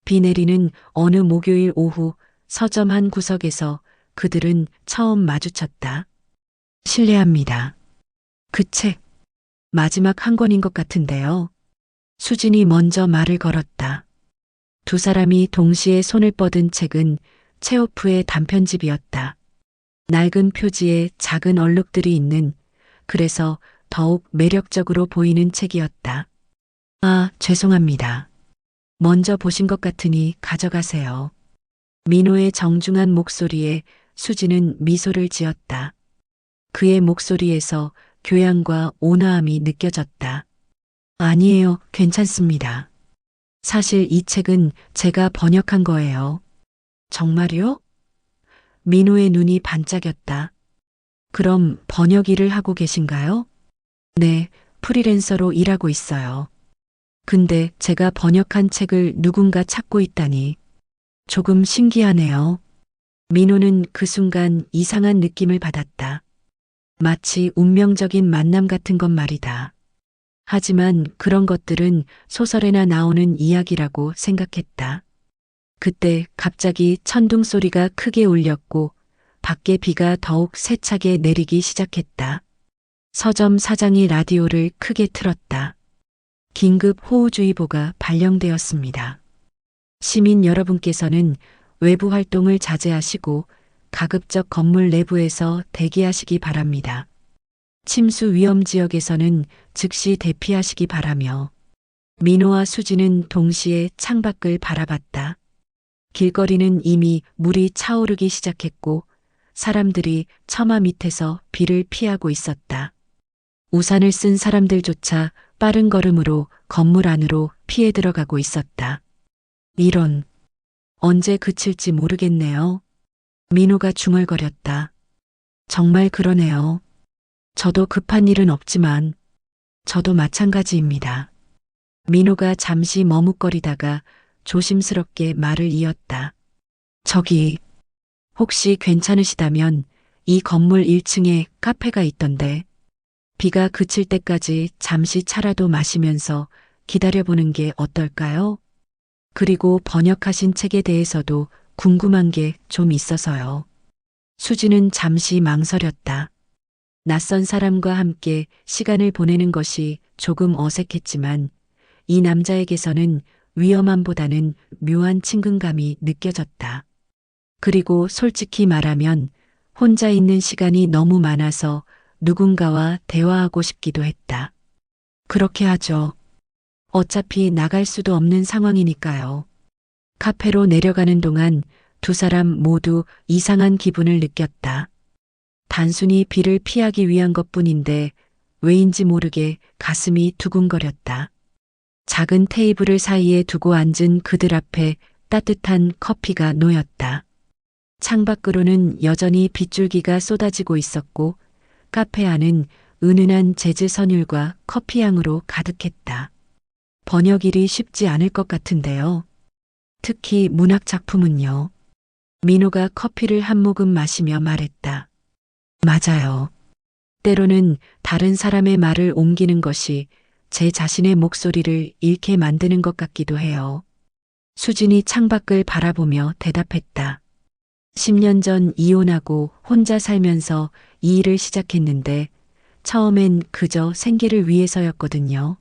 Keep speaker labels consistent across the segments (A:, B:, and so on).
A: 비 내리는 어느 목요일 오후 서점 한 구석에서 그들은 처음 마주쳤다. 실례합니다. 그 책, 마지막 한 권인 것 같은데요. 수진이 먼저 말을 걸었다. 두 사람이 동시에 손을 뻗은 책은 체오프의 단편집이었다. 낡은 표지에 작은 얼룩들이 있는, 그래서 더욱 매력적으로 보이는 책이었다. 아, 죄송합니다. 먼저 보신 것 같으니 가져가세요. 민호의 정중한 목소리에 수지는 미소를 지었다. 그의 목소리에서 교양과 온화함이 느껴졌다. 아니에요, 괜찮습니다. 사실 이 책은 제가 번역한 거예요. 정말요? 민호의 눈이 반짝였다. 그럼 번역 일을 하고 계신가요? 네, 프리랜서로 일하고 있어요. 근데 제가 번역한 책을 누군가 찾고 있다니 조금 신기하네요. 민호는 그 순간 이상한 느낌을 받았다. 마치 운명적인 만남 같은 것 말이다. 하지만 그런 것들은 소설에나 나오는 이야기라고 생각했다. 그때 갑자기 천둥 소리가 크게 울렸고 밖에 비가 더욱 세차게 내리기 시작했다. 서점 사장이 라디오를 크게 틀었다. 긴급 호우주의보가 발령되었습니다. 시민 여러분께서는 외부 활동을 자제하시고 가급적 건물 내부에서 대기하시기 바랍니다. 침수 위험 지역에서는 즉시 대피하시기 바라며 민호와 수지는 동시에 창밖을 바라봤다. 길거리는 이미 물이 차오르기 시작했고 사람들이 처마 밑에서 비를 피하고 있었다. 우산을 쓴 사람들조차 빠른 걸음으로 건물 안으로 피해 들어가고 있었다. 이런, 언제 그칠지 모르겠네요. 민호가 중얼거렸다. 정말 그러네요. 저도 급한 일은 없지만 저도 마찬가지입니다. 민호가 잠시 머뭇거리다가 조심스럽게 말을 이었다. 저기, 혹시 괜찮으시다면 이 건물 1층에 카페가 있던데 비가 그칠 때까지 잠시 차라도 마시면서 기다려보는 게 어떨까요? 그리고 번역하신 책에 대해서도 궁금한 게 좀 있어서요. 수지는 잠시 망설였다. 낯선 사람과 함께 시간을 보내는 것이 조금 어색했지만 이 남자에게서는 위험함보다는 묘한 친근감이 느껴졌다. 그리고 솔직히 말하면 혼자 있는 시간이 너무 많아서 누군가와 대화하고 싶기도 했다. 그렇게 하죠. 어차피 나갈 수도 없는 상황이니까요. 카페로 내려가는 동안 두 사람 모두 이상한 기분을 느꼈다. 단순히 비를 피하기 위한 것뿐인데 왜인지 모르게 가슴이 두근거렸다. 작은 테이블을 사이에 두고 앉은 그들 앞에 따뜻한 커피가 놓였다. 창밖으로는 여전히 빗줄기가 쏟아지고 있었고 카페 안은 은은한 재즈 선율과 커피향으로 가득했다. 번역일이 쉽지 않을 것 같은데요. 특히 문학 작품은요. 민호가 커피를 한 모금 마시며 말했다. 맞아요. 때로는 다른 사람의 말을 옮기는 것이 제 자신의 목소리를 잃게 만드는 것 같기도 해요. 수진이 창밖을 바라보며 대답했다. 10년 전 이혼하고 혼자 살면서 이 일을 시작했는데 처음엔 그저 생계를 위해서였거든요.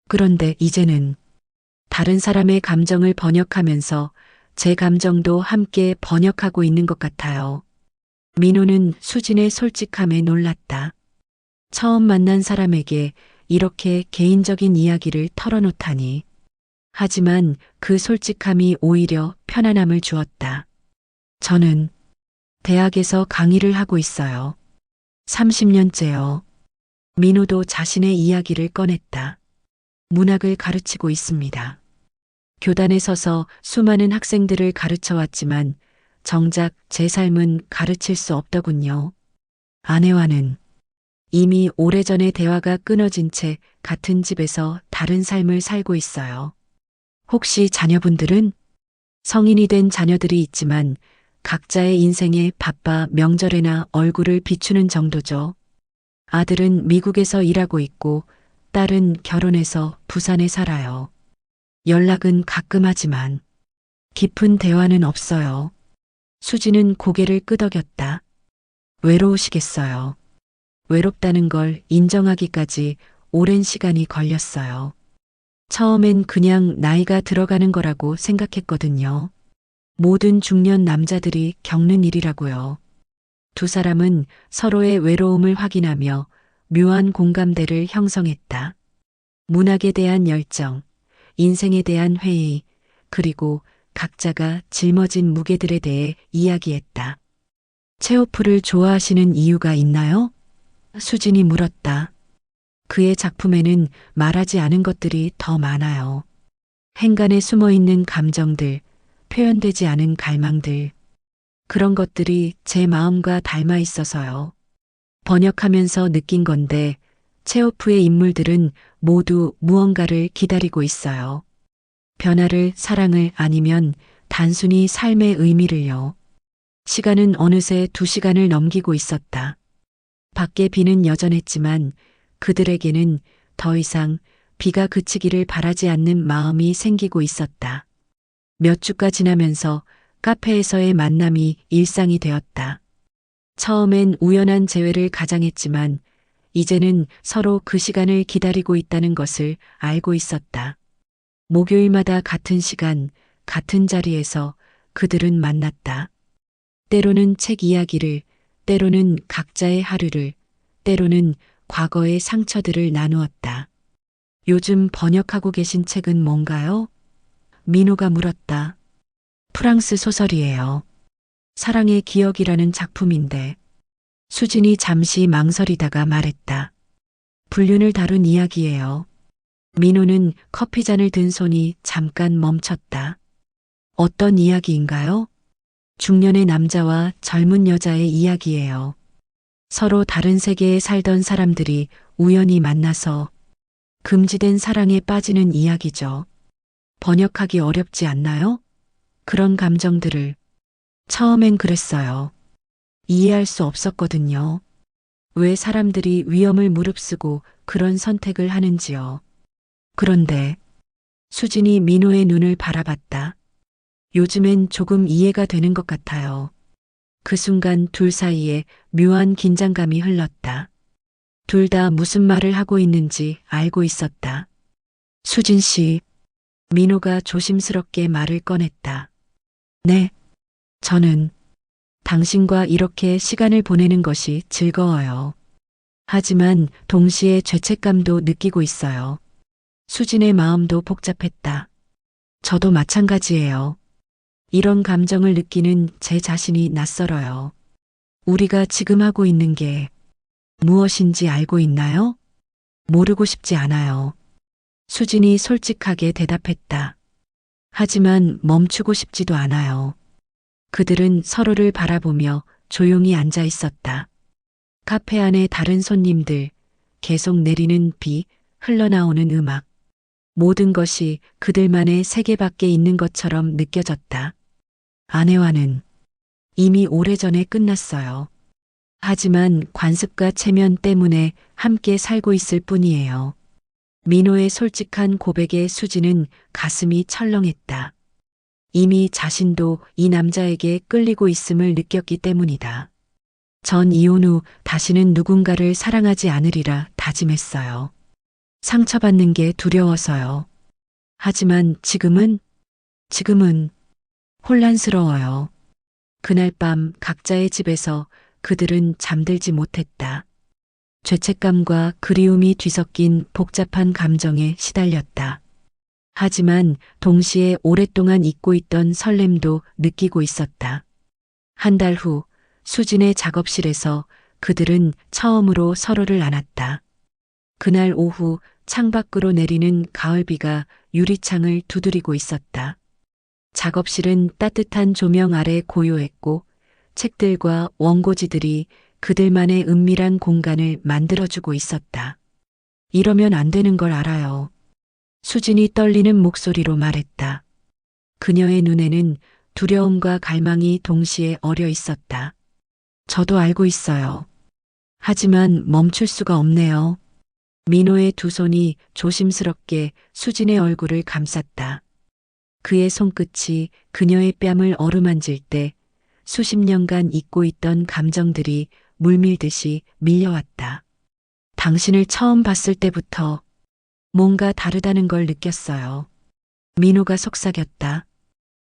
A: 그런데 이제는 다른 사람의 감정을 번역하면서 제 감정도 함께 번역하고 있는 것 같아요. 민호는 수진의 솔직함에 놀랐다. 처음 만난 사람에게 이렇게 개인적인 이야기를 털어놓다니. 하지만 그 솔직함이 오히려 편안함을 주었다. 저는 대학에서 강의를 하고 있어요. 30년째요. 민호도 자신의 이야기를 꺼냈다. 문학을 가르치고 있습니다. 교단에 서서 수많은 학생들을 가르쳐 왔지만 정작 제 삶은 가르칠 수 없더군요. 아내와는 이미 오래전에 대화가 끊어진 채 같은 집에서 다른 삶을 살고 있어요. 혹시 자녀분들은? 성인이 된 자녀들이 있지만 각자의 인생에 바빠 명절에나 얼굴을 비추는 정도죠. 아들은 미국에서 일하고 있고 딸은 결혼해서 부산에 살아요. 연락은 가끔 하지만 깊은 대화는 없어요. 수지는 고개를 끄덕였다. 외로우시겠어요. 외롭다는 걸 인정하기까지 오랜 시간이 걸렸어요. 처음엔 그냥 나이가 들어가는 거라고 생각했거든요. 모든 중년 남자들이 겪는 일이라고요. 두 사람은 서로의 외로움을 확인하며 묘한 공감대를 형성했다. 문학에 대한 열정, 인생에 대한 회의, 그리고 각자가 짊어진 무게들에 대해 이야기했다. 체오프를 좋아하시는 이유가 있나요? 수진이 물었다. 그의 작품에는 말하지 않은 것들이 더 많아요. 행간에 숨어 있는 감정들, 표현되지 않은 갈망들. 그런 것들이 제 마음과 닮아 있어서요. 번역하면서 느낀 건데, 체오프의 인물들은 모두 무언가를 기다리고 있어요. 변화를, 사랑을 아니면 단순히 삶의 의미를요. 시간은 어느새 2시간을 넘기고 있었다. 밖에 비는 여전했지만 그들에게는 더 이상 비가 그치기를 바라지 않는 마음이 생기고 있었다. 몇 주가 지나면서 카페에서의 만남이 일상이 되었다. 처음엔 우연한 재회를 가장했지만 이제는 서로 그 시간을 기다리고 있다는 것을 알고 있었다. 목요일마다 같은 시간, 같은 자리에서 그들은 만났다. 때로는 책 이야기를, 때로는 각자의 하루를, 때로는 과거의 상처들을 나누었다. 요즘 번역하고 계신 책은 뭔가요? 민호가 물었다. 프랑스 소설이에요. 사랑의 기억이라는 작품인데. 수진이 잠시 망설이다가 말했다. 불륜을 다룬 이야기예요. 민호는 커피잔을 든 손이 잠깐 멈췄다. 어떤 이야기인가요? 중년의 남자와 젊은 여자의 이야기예요. 서로 다른 세계에 살던 사람들이 우연히 만나서 금지된 사랑에 빠지는 이야기죠. 번역하기 어렵지 않나요? 그런 감정들을. 처음엔 그랬어요. 이해할 수 없었거든요. 왜 사람들이 위험을 무릅쓰고 그런 선택을 하는지요. 그런데 수진이 민호의 눈을 바라봤다. 요즘엔 조금 이해가 되는 것 같아요. 그 순간 둘 사이에 묘한 긴장감이 흘렀다. 둘 다 무슨 말을 하고 있는지 알고 있었다. 수진 씨, 민호가 조심스럽게 말을 꺼냈다. 네, 저는 당신과 이렇게 시간을 보내는 것이 즐거워요. 하지만 동시에 죄책감도 느끼고 있어요. 수진의 마음도 복잡했다. 저도 마찬가지예요. 이런 감정을 느끼는 제 자신이 낯설어요. 우리가 지금 하고 있는 게 무엇인지 알고 있나요? 모르고 싶지 않아요. 수진이 솔직하게 대답했다. 하지만 멈추고 싶지도 않아요. 그들은 서로를 바라보며 조용히 앉아 있었다. 카페 안에 다른 손님들, 계속 내리는 비, 흘러나오는 음악. 모든 것이 그들만의 세계 밖에 있는 것처럼 느껴졌다. 아내와는 이미 오래전에 끝났어요. 하지만 관습과 체면 때문에 함께 살고 있을 뿐이에요. 민호의 솔직한 고백에 수지는 가슴이 철렁했다. 이미 자신도 이 남자에게 끌리고 있음을 느꼈기 때문이다. 전 이혼 후 다시는 누군가를 사랑하지 않으리라 다짐했어요. 상처받는 게 두려워서요. 하지만 지금은 혼란스러워요. 그날 밤 각자의 집에서 그들은 잠들지 못했다. 죄책감과 그리움이 뒤섞인 복잡한 감정에 시달렸다. 하지만 동시에 오랫동안 잊고 있던 설렘도 느끼고 있었다. 한 달 후 수진의 작업실에서 그들은 처음으로 서로를 안았다. 그날 오후 창밖으로 내리는 가을비가 유리창을 두드리고 있었다. 작업실은 따뜻한 조명 아래 고요했고 책들과 원고지들이 그들만의 은밀한 공간을 만들어주고 있었다. 이러면 안 되는 걸 알아요. 수진이 떨리는 목소리로 말했다. 그녀의 눈에는 두려움과 갈망이 동시에 어려 있었다. 저도 알고 있어요. 하지만 멈출 수가 없네요. 민호의 두 손이 조심스럽게 수진의 얼굴을 감쌌다. 그의 손끝이 그녀의 뺨을 어루만질 때 수십 년간 잊고 있던 감정들이 물밀듯이 밀려왔다. 당신을 처음 봤을 때부터 뭔가 다르다는 걸 느꼈어요. 민호가 속삭였다.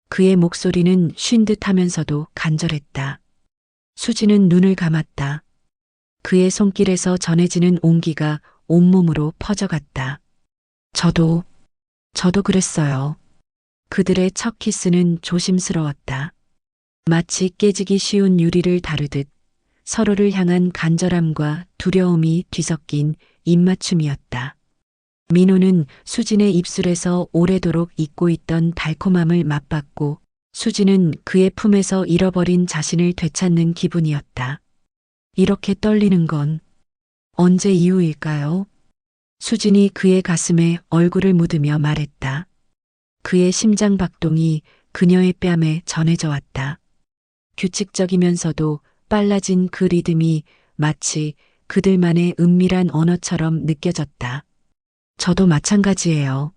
A: 그의 목소리는 쉰 듯 하면서도 간절했다. 수지는 눈을 감았다. 그의 손길에서 전해지는 온기가 온몸으로 퍼져갔다. 저도 그랬어요. 그들의 첫 키스는 조심스러웠다. 마치 깨지기 쉬운 유리를 다루듯 서로를 향한 간절함과 두려움이 뒤섞인 입맞춤이었다. 민호는 수진의 입술에서 오래도록 잊고 있던 달콤함을 맛봤고 수지는 그의 품에서 잃어버린 자신을 되찾는 기분이었다. 이렇게 떨리는 건 언제 이후일까요? 수진이 그의 가슴에 얼굴을 묻으며 말했다. 그의 심장 박동이 그녀의 뺨에 전해져 왔다. 규칙적이면서도 빨라진 그 리듬이 마치 그들만의 은밀한 언어처럼 느껴졌다. 저도 마찬가지예요.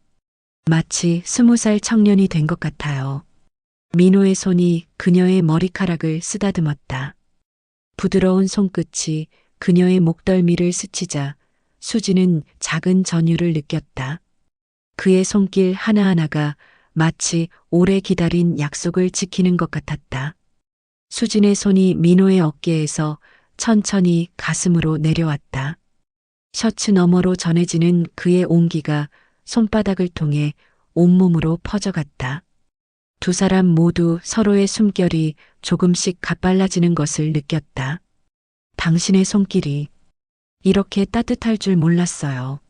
A: 마치 20살 청년이 된 것 같아요. 민호의 손이 그녀의 머리카락을 쓰다듬었다. 부드러운 손끝이 그녀의 목덜미를 스치자 수지는 작은 전율을 느꼈다. 그의 손길 하나하나가 마치 오래 기다린 약속을 지키는 것 같았다. 수진의 손이 민호의 어깨에서 천천히 가슴으로 내려왔다. 셔츠 너머로 전해지는 그의 온기가 손바닥을 통해 온몸으로 퍼져갔다. 두 사람 모두 서로의 숨결이 조금씩 가빨라지는 것을 느꼈다. 당신의 손길이 이렇게 따뜻할 줄 몰랐어요.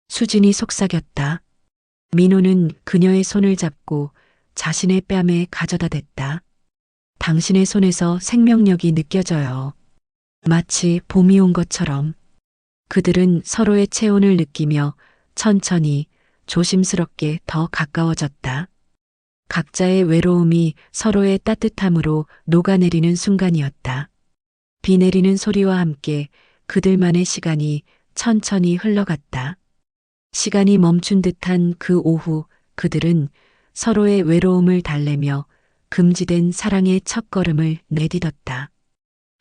A: 수진이 속삭였다. 민호는 그녀의 손을 잡고 자신의 뺨에 가져다 댔다. 당신의 손에서 생명력이 느껴져요. 마치 봄이 온 것처럼. 그들은 서로의 체온을 느끼며 천천히 조심스럽게 더 가까워졌다. 각자의 외로움이 서로의 따뜻함으로 녹아내리는 순간이었다. 비 내리는 소리와 함께 그들만의 시간이 천천히 흘러갔다. 시간이 멈춘 듯한 그 오후 그들은 서로의 외로움을 달래며 금지된 사랑의 첫걸음을 내딛었다.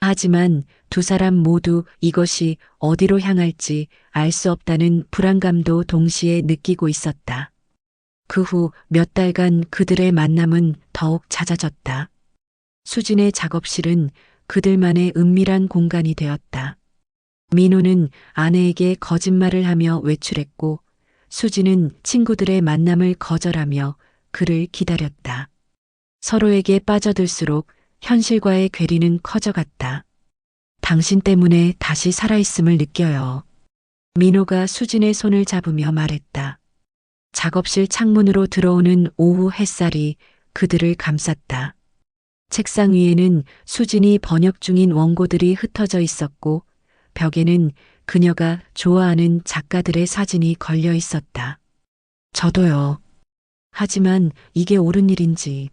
A: 하지만 두 사람 모두 이것이 어디로 향할지 알 수 없다는 불안감도 동시에 느끼고 있었다. 그 후 몇 달간 그들의 만남은 더욱 잦아졌다. 수진의 작업실은 그들만의 은밀한 공간이 되었다. 민호는 아내에게 거짓말을 하며 외출했고 수진은 친구들의 만남을 거절하며 그를 기다렸다. 서로에게 빠져들수록 현실과의 괴리는 커져갔다. 당신 때문에 다시 살아있음을 느껴요. 민호가 수진의 손을 잡으며 말했다. 작업실 창문으로 들어오는 오후 햇살이 그들을 감쌌다. 책상 위에는 수진이 번역 중인 원고들이 흩어져 있었고 벽에는 그녀가 좋아하는 작가들의 사진이 걸려 있었다. 저도요. 하지만 이게 옳은 일인지.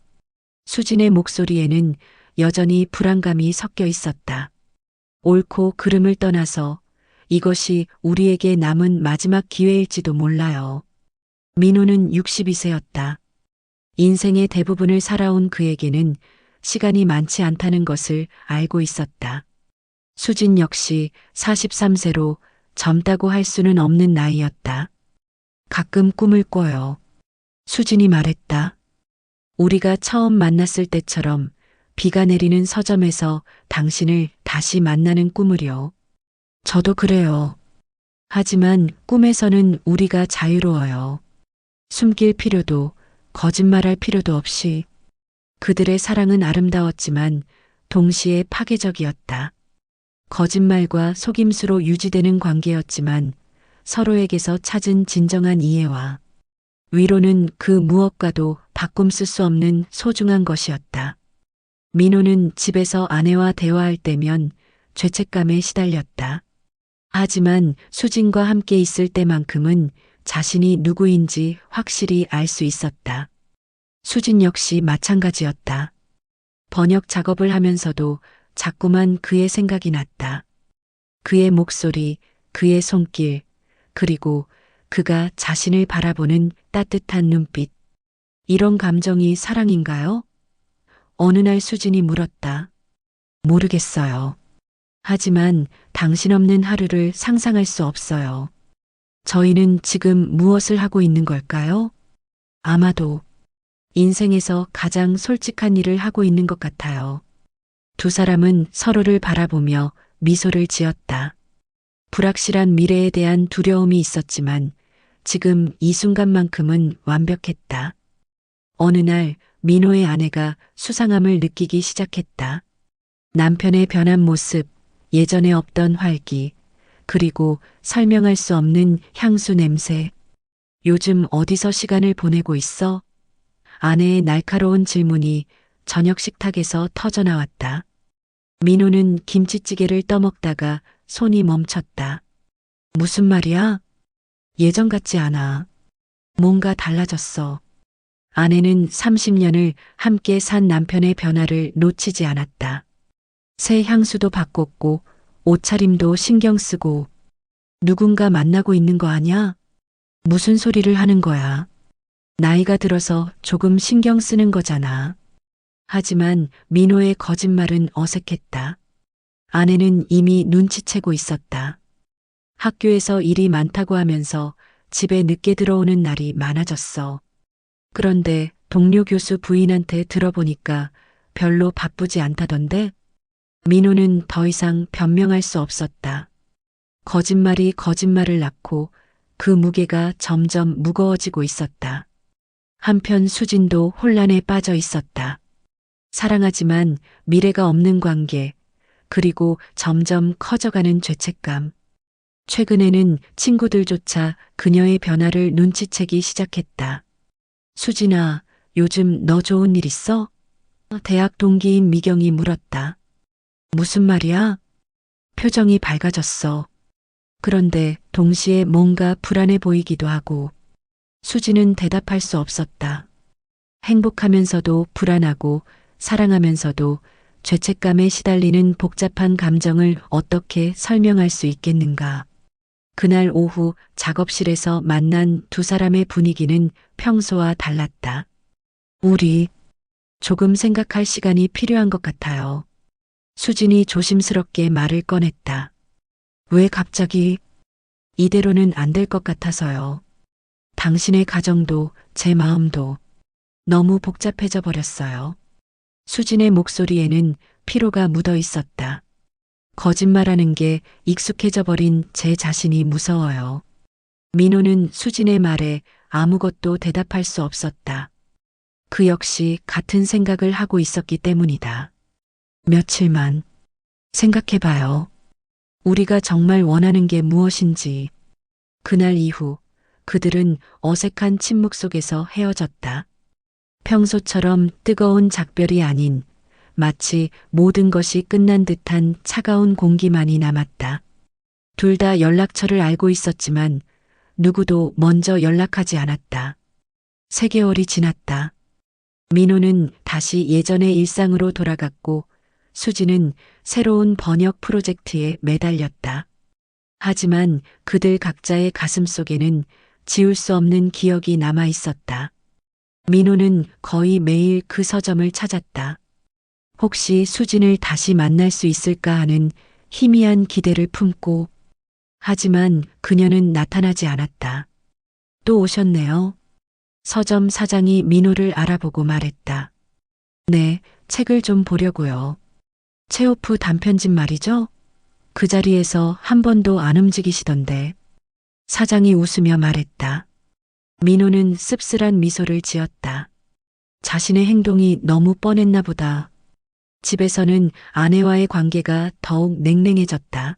A: 수진의 목소리에는 여전히 불안감이 섞여 있었다. 옳고 그름을 떠나서 이것이 우리에게 남은 마지막 기회일지도 몰라요. 민호는 62세였다. 인생의 대부분을 살아온 그에게는 시간이 많지 않다는 것을 알고 있었다. 수진 역시 43세로 젊다고 할 수는 없는 나이였다. 가끔 꿈을 꿔요. 수진이 말했다. 우리가 처음 만났을 때처럼 비가 내리는 서점에서 당신을 다시 만나는 꿈을요. 저도 그래요. 하지만 꿈에서는 우리가 자유로워요. 숨길 필요도 거짓말할 필요도 없이. 그들의 사랑은 아름다웠지만 동시에 파괴적이었다. 거짓말과 속임수로 유지되는 관계였지만 서로에게서 찾은 진정한 이해와 위로는 그 무엇과도 바꿈쓸 수 없는 소중한 것이었다. 민호는 집에서 아내와 대화할 때면 죄책감에 시달렸다. 하지만 수진과 함께 있을 때만큼은 자신이 누구인지 확실히 알 수 있었다. 수진 역시 마찬가지였다. 번역 작업을 하면서도 자꾸만 그의 생각이 났다. 그의 목소리, 그의 손길, 그리고 그가 자신을 바라보는 따뜻한 눈빛. 이런 감정이 사랑인가요? 어느 날 수진이 물었다. 모르겠어요. 하지만 당신 없는 하루를 상상할 수 없어요. 저희는 지금 무엇을 하고 있는 걸까요? 아마도 인생에서 가장 솔직한 일을 하고 있는 것 같아요. 두 사람은 서로를 바라보며 미소를 지었다. 불확실한 미래에 대한 두려움이 있었지만 지금 이 순간만큼은 완벽했다. 어느 날 민호의 아내가 수상함을 느끼기 시작했다. 남편의 변한 모습, 예전에 없던 활기, 그리고 설명할 수 없는 향수 냄새. 요즘 어디서 시간을 보내고 있어? 아내의 날카로운 질문이 저녁 식탁에서 터져나왔다. 민호는 김치찌개를 떠먹다가 손이 멈췄다. 무슨 말이야? 예전 같지 않아. 뭔가 달라졌어. 아내는 30년을 함께 산 남편의 변화를 놓치지 않았다. 새 향수도 바꿨고 옷차림도 신경 쓰고 누군가 만나고 있는 거 아냐? 무슨 소리를 하는 거야? 나이가 들어서 조금 신경 쓰는 거잖아. 하지만 민호의 거짓말은 어색했다. 아내는 이미 눈치채고 있었다. 학교에서 일이 많다고 하면서 집에 늦게 들어오는 날이 많아졌어. 그런데 동료 교수 부인한테 들어보니까 별로 바쁘지 않다던데? 민호는 더 이상 변명할 수 없었다. 거짓말이 거짓말을 낳고 그 무게가 점점 무거워지고 있었다. 한편 수진도 혼란에 빠져 있었다. 사랑하지만 미래가 없는 관계, 그리고 점점 커져가는 죄책감. 최근에는 친구들조차 그녀의 변화를 눈치채기 시작했다. 수진아, 요즘 너 좋은 일 있어? 대학 동기인 미경이 물었다. 무슨 말이야? 표정이 밝아졌어. 그런데 동시에 뭔가 불안해 보이기도 하고 수지는 대답할 수 없었다. 행복하면서도 불안하고 사랑하면서도 죄책감에 시달리는 복잡한 감정을 어떻게 설명할 수 있겠는가. 그날 오후 작업실에서 만난 두 사람의 분위기는 평소와 달랐다. 우리 조금 생각할 시간이 필요한 것 같아요. 수진이 조심스럽게 말을 꺼냈다. 왜 갑자기? 이대로는 안 될 것 같아서요. 당신의 가정도 제 마음도 너무 복잡해져 버렸어요. 수진의 목소리에는 피로가 묻어 있었다. 거짓말하는 게 익숙해져 버린 제 자신이 무서워요. 민호는 수진의 말에 아무것도 대답할 수 없었다. 그 역시 같은 생각을 하고 있었기 때문이다. 며칠만 생각해봐요. 우리가 정말 원하는 게 무엇인지. 그날 이후 그들은 어색한 침묵 속에서 헤어졌다. 평소처럼 뜨거운 작별이 아닌 마치 모든 것이 끝난 듯한 차가운 공기만이 남았다. 둘 다 연락처를 알고 있었지만 누구도 먼저 연락하지 않았다. 3개월이 지났다. 민호는 다시 예전의 일상으로 돌아갔고 수지는 새로운 번역 프로젝트에 매달렸다. 하지만 그들 각자의 가슴 속에는 지울 수 없는 기억이 남아 있었다. 민호는 거의 매일 그 서점을 찾았다. 혹시 수진을 다시 만날 수 있을까 하는 희미한 기대를 품고, 하지만 그녀는 나타나지 않았다. 또 오셨네요. 서점 사장이 민호를 알아보고 말했다. 네, 책을 좀 보려고요. 체오프 단편집 말이죠? 그 자리에서 한 번도 안 움직이시던데. 사장이 웃으며 말했다. 민호는 씁쓸한 미소를 지었다. 자신의 행동이 너무 뻔했나 보다. 집에서는 아내와의 관계가 더욱 냉랭해졌다.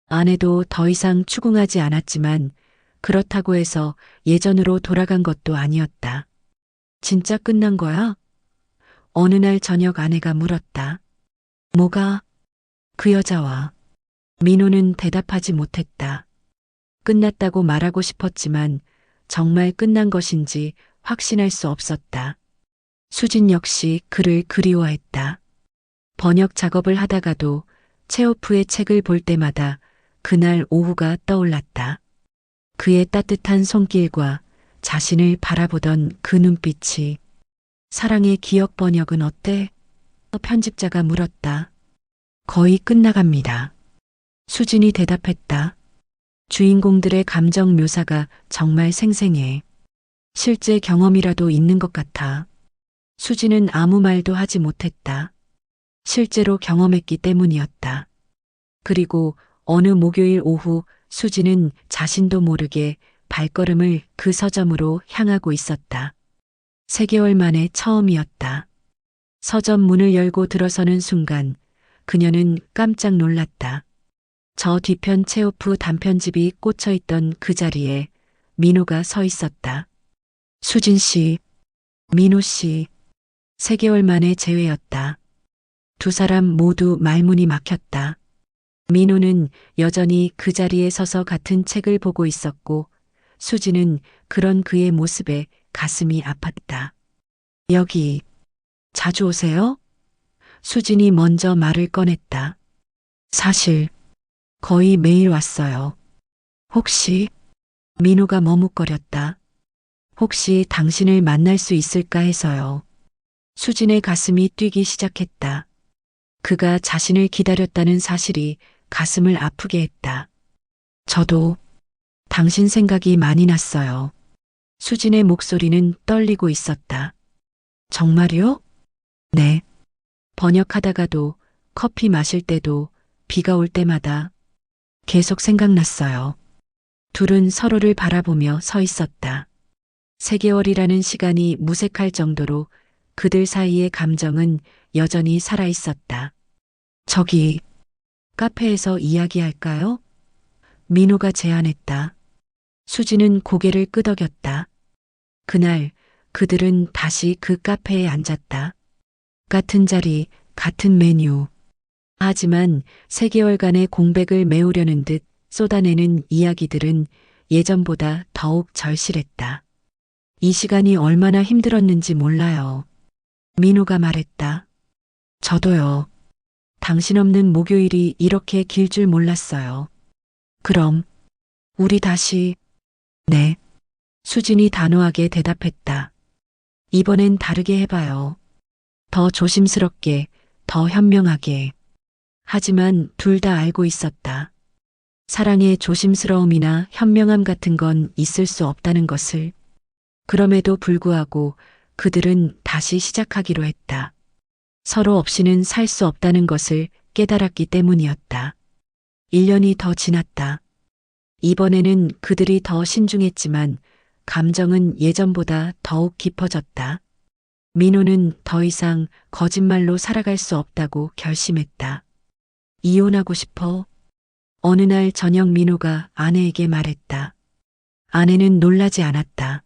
A: 아내도 더 이상 추궁하지 않았지만 그렇다고 해서 예전으로 돌아간 것도 아니었다. 진짜 끝난 거야? 어느 날 저녁 아내가 물었다. 뭐가? 그 여자와. 민호는 대답하지 못했다. 끝났다고 말하고 싶었지만 정말 끝난 것인지 확신할 수 없었다. 수진 역시 그를 그리워했다. 번역 작업을 하다가도 체오프의 책을 볼 때마다 그날 오후가 떠올랐다. 그의 따뜻한 손길과 자신을 바라보던 그 눈빛이. 사랑의 기억 번역은 어때? 편집자가 물었다. 거의 끝나갑니다. 수진이 대답했다. 주인공들의 감정 묘사가 정말 생생해. 실제 경험이라도 있는 것 같아. 수진은 아무 말도 하지 못했다. 실제로 경험했기 때문이었다. 그리고 어느 목요일 오후 수진은 자신도 모르게 발걸음을 그 서점으로 향하고 있었다. 3개월 만에 처음이었다. 서점 문을 열고 들어서는 순간 그녀는 깜짝 놀랐다. 저 뒤편 체오프 단편집이 꽂혀 있던 그 자리에 민호가 서 있었다. 수진 씨, 민호 씨, 3개월 만에 재회였다. 두 사람 모두 말문이 막혔다. 민호는 여전히 그 자리에 서서 같은 책을 보고 있었고 수진은 그런 그의 모습에 가슴이 아팠다. 여기 자주 오세요? 수진이 먼저 말을 꺼냈다. 사실 거의 매일 왔어요. 혹시 민호가 머뭇거렸다. 혹시 당신을 만날 수 있을까 해서요. 수진의 가슴이 뛰기 시작했다. 그가 자신을 기다렸다는 사실이 가슴을 아프게 했다. 저도 당신 생각이 많이 났어요. 수진의 목소리는 떨리고 있었다. 정말요? 네. 번역하다가도 커피 마실 때도 비가 올 때마다 계속 생각났어요. 둘은 서로를 바라보며 서 있었다. 3개월이라는 시간이 무색할 정도로 그들 사이의 감정은 여전히 살아 있었다. 저기 카페에서 이야기할까요? 민호가 제안했다. 수지는 고개를 끄덕였다. 그날 그들은 다시 그 카페에 앉았다. 같은 자리, 같은 메뉴. 하지만 3개월간의 공백을 메우려는 듯 쏟아내는 이야기들은 예전보다 더욱 절실했다. 이 시간이 얼마나 힘들었는지 몰라요. 민호가 말했다. 저도요. 당신 없는 목요일이 이렇게 길 줄 몰랐어요. 그럼 우리 다시. 네. 수진이 단호하게 대답했다. 이번엔 다르게 해봐요. 더 조심스럽게, 더 현명하게. 하지만 둘 다 알고 있었다. 사랑의 조심스러움이나 현명함 같은 건 있을 수 없다는 것을. 그럼에도 불구하고 그들은 다시 시작하기로 했다. 서로 없이는 살 수 없다는 것을 깨달았기 때문이었다. 1년이 더 지났다. 이번에는 그들이 더 신중했지만 감정은 예전보다 더욱 깊어졌다. 민호는 더 이상 거짓말로 살아갈 수 없다고 결심했다. 이혼하고 싶어. 어느 날 저녁 민호가 아내에게 말했다. 아내는 놀라지 않았다.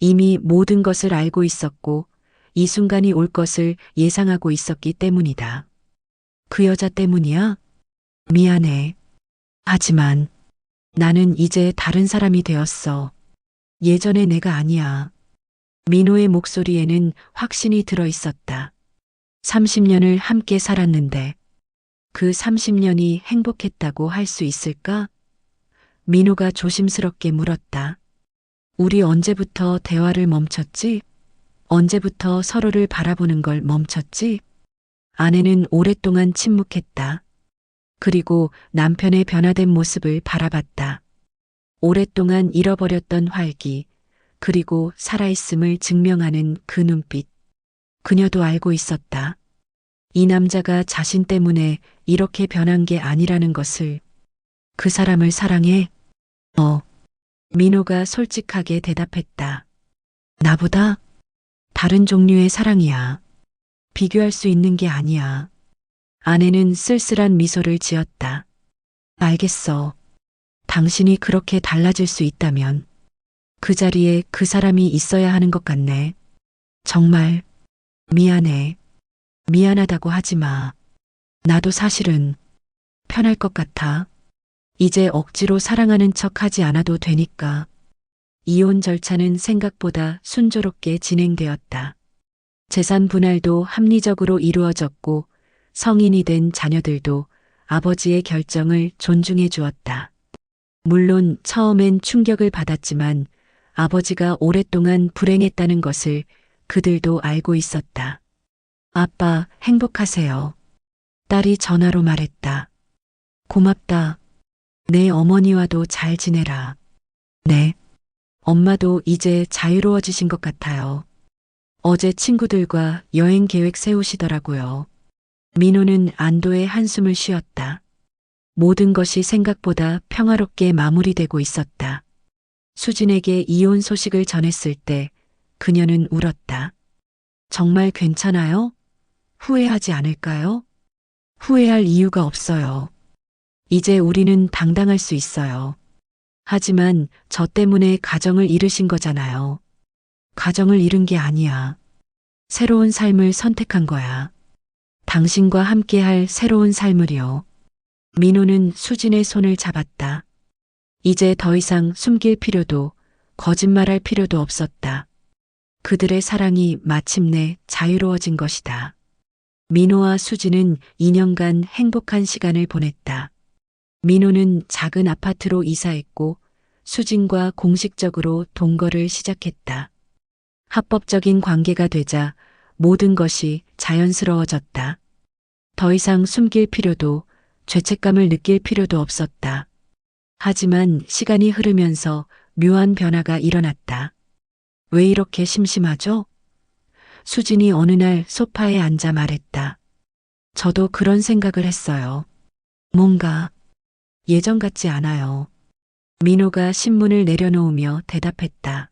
A: 이미 모든 것을 알고 있었고 이 순간이 올 것을 예상하고 있었기 때문이다. 그 여자 때문이야? 미안해. 하지만 나는 이제 다른 사람이 되었어. 예전의 내가 아니야. 민호의 목소리에는 확신이 들어 있었다. 30년을 함께 살았는데 그 30년이 행복했다고 할 수 있을까? 민호가 조심스럽게 물었다. 우리 언제부터 대화를 멈췄지? 언제부터 서로를 바라보는 걸 멈췄지? 아내는 오랫동안 침묵했다. 그리고 남편의 변화된 모습을 바라봤다. 오랫동안 잃어버렸던 활기, 그리고 살아있음을 증명하는 그 눈빛. 그녀도 알고 있었다. 이 남자가 자신 때문에 이렇게 변한 게 아니라는 것을. 그 사람을 사랑해? 민호가 솔직하게 대답했다. 나보다? 다른 종류의 사랑이야. 비교할 수 있는 게 아니야. 아내는 쓸쓸한 미소를 지었다. 알겠어. 당신이 그렇게 달라질 수 있다면 그 자리에 그 사람이 있어야 하는 것 같네. 정말 미안해. 미안하다고 하지 마. 나도 사실은 편할 것 같아. 이제 억지로 사랑하는 척 하지 않아도 되니까. 이혼 절차는 생각보다 순조롭게 진행되었다. 재산 분할도 합리적으로 이루어졌고 성인이 된 자녀들도 아버지의 결정을 존중해 주었다. 물론 처음엔 충격을 받았지만 아버지가 오랫동안 불행했다는 것을 그들도 알고 있었다. 아빠, 행복하세요. 딸이 전화로 말했다. 고맙다. 내 어머니와도 잘 지내라. 네. 엄마도 이제 자유로워지신 것 같아요. 어제 친구들과 여행 계획 세우시더라고요. 민호는 안도의 한숨을 쉬었다. 모든 것이 생각보다 평화롭게 마무리되고 있었다. 수진에게 이혼 소식을 전했을 때 그녀는 울었다. 정말 괜찮아요? 후회하지 않을까요? 후회할 이유가 없어요. 이제 우리는 당당할 수 있어요. 하지만 저 때문에 가정을 잃으신 거잖아요. 가정을 잃은 게 아니야. 새로운 삶을 선택한 거야. 당신과 함께할 새로운 삶을요. 민호는 수진의 손을 잡았다. 이제 더 이상 숨길 필요도 거짓말할 필요도 없었다. 그들의 사랑이 마침내 자유로워진 것이다. 민호와 수진은 2년간 행복한 시간을 보냈다. 민호는 작은 아파트로 이사했고 수진과 공식적으로 동거를 시작했다. 합법적인 관계가 되자 모든 것이 자연스러워졌다. 더 이상 숨길 필요도 죄책감을 느낄 필요도 없었다. 하지만 시간이 흐르면서 묘한 변화가 일어났다. 왜 이렇게 심심하죠? 수진이 어느 날 소파에 앉아 말했다. 저도 그런 생각을 했어요. 뭔가 예전 같지 않아요. 민호가 신문을 내려놓으며 대답했다.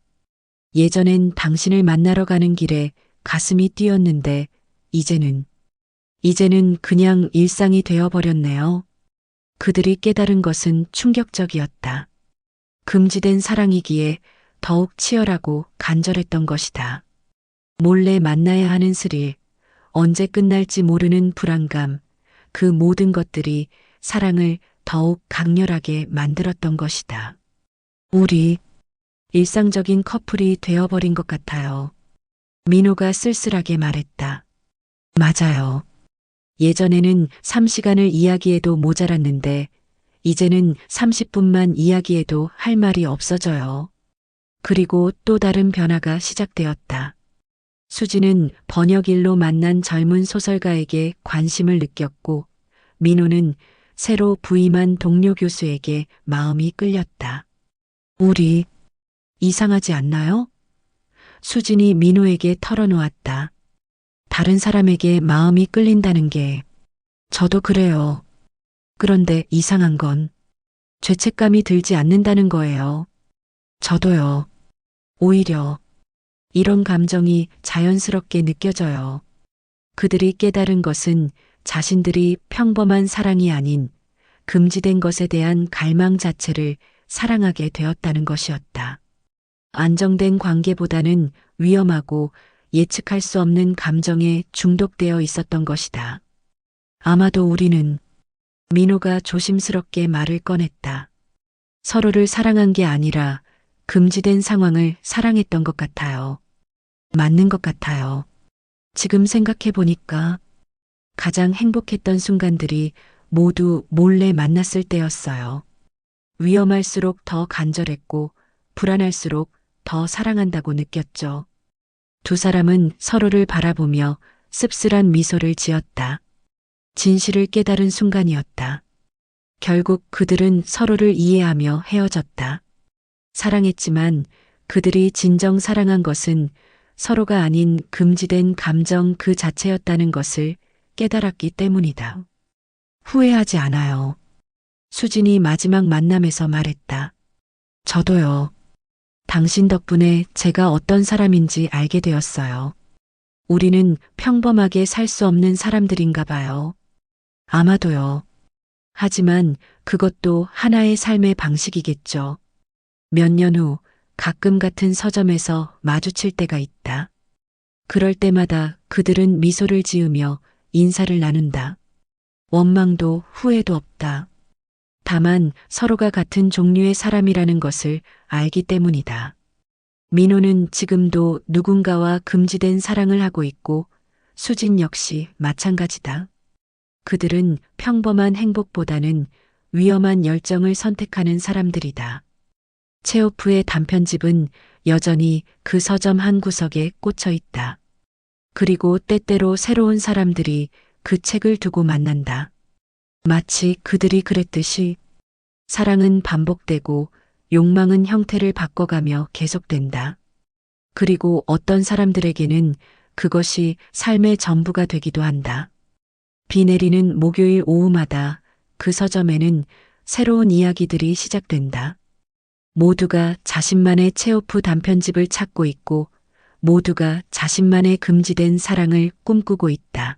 A: 예전엔 당신을 만나러 가는 길에 가슴이 뛰었는데 이제는 그냥 일상이 되어버렸네요. 그들이 깨달은 것은 충격적이었다. 금지된 사랑이기에 더욱 치열하고 간절했던 것이다. 몰래 만나야 하는 스릴, 언제 끝날지 모르는 불안감, 그 모든 것들이 사랑을 더욱 강렬하게 만들었던 것이다. 우리 일상적인 커플이 되어버린 것 같아요. 민호가 쓸쓸하게 말했다. 맞아요. 예전에는 3시간을 이야기해도 모자랐는데 이제는 30분만 이야기해도 할 말이 없어져요. 그리고 또 다른 변화가 시작되었다. 수지는 번역일로 만난 젊은 소설가에게 관심을 느꼈고 민호는 새로 부임한 동료 교수에게 마음이 끌렸다. 우리 이상하지 않나요? 수진이 민호에게 털어놓았다. 다른 사람에게 마음이 끌린다는 게 저도 그래요. 그런데 이상한 건 죄책감이 들지 않는다는 거예요. 저도요. 오히려 이런 감정이 자연스럽게 느껴져요. 그들이 깨달은 것은 자신들이 평범한 사랑이 아닌 금지된 것에 대한 갈망 자체를 사랑하게 되었다는 것이었다. 안정된 관계보다는 위험하고 예측할 수 없는 감정에 중독되어 있었던 것이다. 아마도 우리는 민호가 조심스럽게 말을 꺼냈다. 서로를 사랑한 게 아니라 금지된 상황을 사랑했던 것 같아요. 맞는 것 같아요. 지금 생각해 보니까 가장 행복했던 순간들이 모두 몰래 만났을 때였어요. 위험할수록 더 간절했고 불안할수록 더 사랑한다고 느꼈죠. 두 사람은 서로를 바라보며 씁쓸한 미소를 지었다. 진실을 깨달은 순간이었다. 결국 그들은 서로를 이해하며 헤어졌다. 사랑했지만 그들이 진정 사랑한 것은 서로가 아닌 금지된 감정 그 자체였다는 것을 깨달았기 때문이다. 후회하지 않아요. 수진이 마지막 만남에서 말했다. 저도요. 당신 덕분에 제가 어떤 사람인지 알게 되었어요. 우리는 평범하게 살 수 없는 사람들인가 봐요. 아마도요. 하지만 그것도 하나의 삶의 방식이겠죠. 몇 년 후 가끔 같은 서점에서 마주칠 때가 있다. 그럴 때마다 그들은 미소를 지으며 인사를 나눈다. 원망도 후회도 없다. 다만 서로가 같은 종류의 사람이라는 것을 알기 때문이다. 민호는 지금도 누군가와 금지된 사랑을 하고 있고 수진 역시 마찬가지다. 그들은 평범한 행복보다는 위험한 열정을 선택하는 사람들이다. 체오프의 단편집은 여전히 그 서점 한 구석에 꽂혀 있다. 그리고 때때로 새로운 사람들이 그 책을 두고 만난다. 마치 그들이 그랬듯이 사랑은 반복되고 욕망은 형태를 바꿔가며 계속된다. 그리고 어떤 사람들에게는 그것이 삶의 전부가 되기도 한다. 비 내리는 목요일 오후마다 그 서점에는 새로운 이야기들이 시작된다. 모두가 자신만의 체오프 단편집을 찾고 있고 모두가 자신만의 금지된 사랑을 꿈꾸고 있다.